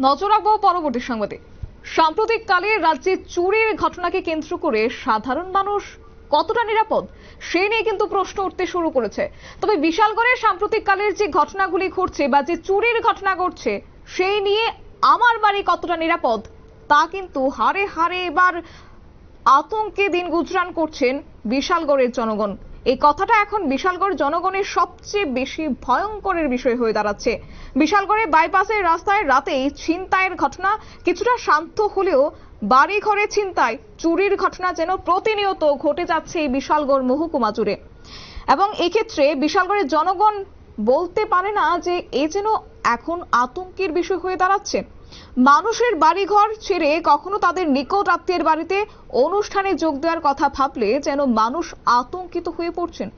নজর রাখবো পরবর্তী সংবাদে। সাম্প্রতিককালে রাজ্যে চুরির ঘটনাকে কেন্দ্র করে সাধারণ মানুষ কতটা নিরাপদ সেই নিয়ে কিন্তু প্রশ্ন উঠতে শুরু করেছে। তবে বিশালগড়ের সাম্প্রতিককালের যে ঘটনাগুলি ঘটছে বা যে চুরির ঘটনা ঘটছে সেই নিয়ে আমার বাড়ি কতটা নিরাপদ তা কিন্তু হারে হারে এবার আতঙ্কে দিন গুজরান করছেন বিশালগড়ের জনগণ। এই কথাটা এখন বিশালগড় জনগণের সবচেয়ে বেশি ভয়ঙ্করের বিষয় হয়ে দাঁড়াচ্ছে। বিশালগড়ে বাইপাসের রাস্তায় রাতেই ছিনতাইয়ের ঘটনা কিছুটা শান্ত হলেও বাড়ি ঘরে ছিনতাই চুরির ঘটনা যেন প্রতিনিয়ত ঘটে যাচ্ছে এই বিশালগড় মহকুমা জুড়ে। এবং এক্ষেত্রে বিশালগড়ের জনগণ বলতে পারে না যে এ যেন এখন আতঙ্কের বিষয় হয়ে দাঁড়াচ্ছে। মানুষের বাড়িঘর ছেড়ে কখনো তাদের নিকট আত্মীয়ের বাড়িতে অনুষ্ঠানে যোগ দেওয়ার কথা ভাবলে যেন মানুষ আতঙ্কিত হয়ে পড়ছেন।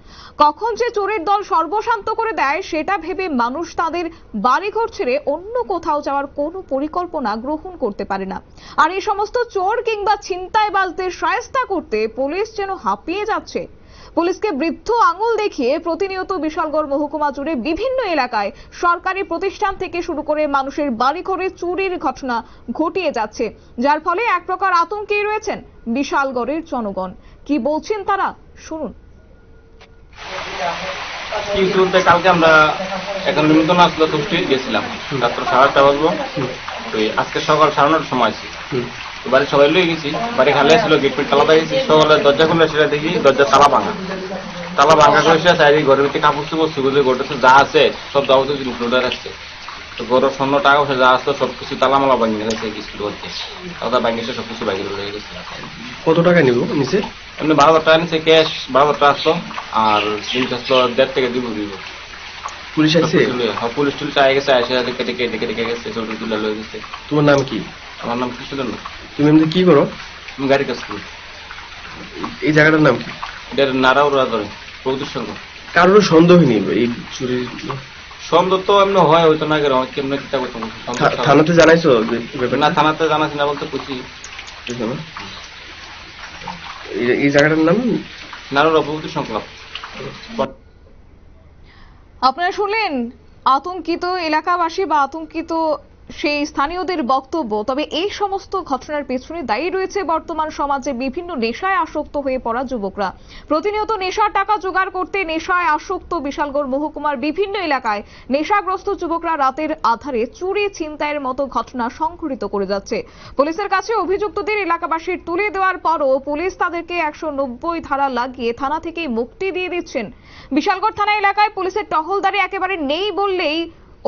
কখন যে চোরের দল সর্বশান্ত করে দেয় সেটা ভেবে মানুষ তাদের বাড়িঘর ছেড়ে অন্য কোথাও যাওয়ার কোনো পরিকল্পনা গ্রহণ করতে পারে না। আর এই সমস্ত চোর কিংবা ছিনতাইবাজদের শায়েস্তা করতে পুলিশ যেন হাঁপিয়ে যাচ্ছে। পুলিশকে বৃদ্ধ আঙুল দেখিয়ে প্রতিনিয়ত বিশালগড় মহকুমা জুড়ে বিভিন্ন এলাকায় সরকারি প্রতিষ্ঠান থেকে শুরু করে মানুষের বাড়িঘরে চুরির ঘটনা ঘটিয়ে যাচ্ছে, যার ফলে এক প্রকার আতঙ্কেই রয়েছেন বিশালগড়ের জনগণ। কি বলছেন তারা শুনুন। কালকে আমরা এখন নিমন্ত্রণ আসলো তুষ্টি গেছিলাম রাত্র 8:30 বাজবো। আজকে সকাল 9:30 সময় ছিল। বাড়ি সবাই লয়ে গেছি, বাড়ি খালি ছিল, গেট পিট তালা দিয়েছি। সকালে দরজা খুলে সেটা দেখি দরজা তালা ভাঙা করে চাই ঘরের ভিতরে কাপড় চুপড় সুগুলো ঘটেছে যা আছে সব যাবতীয় জিনিস লোডে রাখছে। তো ঘরের স্বর্ণ টাকা পয়সা যা আসতো সবকিছু তালামালা ভাঙিয়ে গেছে, কিছু করতে তালা ভাঙিয়েছে, সবকিছু বাইরে রয়ে গেছে। কত টাকা নিব নিচে? এমনি 12,000 টাকা নিচে ক্যাশ 12,000 টাকা আসলো, আর জিনিস আসলো 1.5 থেকে 2 দিব। পুলিশ আসছে? পুলিশ টুলিশ আগে গেছে, আসে দেখে গেছে, ছবি তুলে লয়ে গেছে। তোমার নাম কি? আমার নাম কৃষ্ণচন্দ্র। তুমি এমনি কি করো? আমি গাড়ি কাজ করি। এই জায়গাটার নাম কি? এটা নারাউড়া ধরে প্রভুদের সঙ্গে। কারোর সন্দেহ নেই এই চুরির? সন্দেহ তো এমনি হয়, হয়তো না গেলে কেমন চিন্তা করতাম। থানাতে জানাইছো? না, থানাতে জানাচ্ছি না বলতে খুশি। এই জায়গাটার নাম নারাউড়া প্রভুদের সংক্লাপ। আপনারা শুনলেন আতঙ্কিত এলাকাবাসী বা আতঙ্কিত সেই স্থানীয়দের বক্তব্য। তবে এই সমস্ত ঘটনার পেছনে দায়ী রয়েছে বর্তমান সমাজে বিভিন্ন নেশায় আসক্ত হয়ে পড়া যুবকরা। প্রতিনিয়ত নেশার টাকা জোগাড় করতে নেশায় আসক্ত বিশালগড় মহকুমার বিভিন্ন এলাকায় নেশাগ্রস্ত যুবকরা রাতের আধারে চুরি ছিনতাইয়ের মতো ঘটনা সংঘটিত করে যাচ্ছে। পুলিশের কাছে অভিযুক্তদের এলাকাবাসীর তুলে দেওয়ার পরও পুলিশ তাদেরকে 190 ধারা লাগিয়ে থানা থেকে মুক্তি দিয়ে দিচ্ছেন। বিশালগড় থানা এলাকায় পুলিশের টহলদারি একেবারে নেই বললেই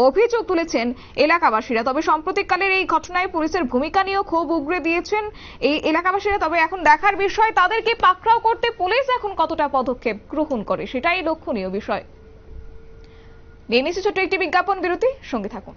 অভিযোগ তুলেছেন এলাকাবাসীরা। তবে সাম্প্রতিককালের এই ঘটনায় পুলিশের ভূমিকা নিয়েও ক্ষোভ উগরে দিয়েছেন এই এলাকাবাসীরা। তবে এখন দেখার বিষয় তাদেরকে পাকড়াও করতে পুলিশ এখন কতটা পদক্ষেপ গ্রহণ করে, সেটাই লক্ষণীয় বিষয়। নিয়ে নিচ্ছি ছোট্ট একটি বিজ্ঞাপন বিরতি, সঙ্গে থাকুন।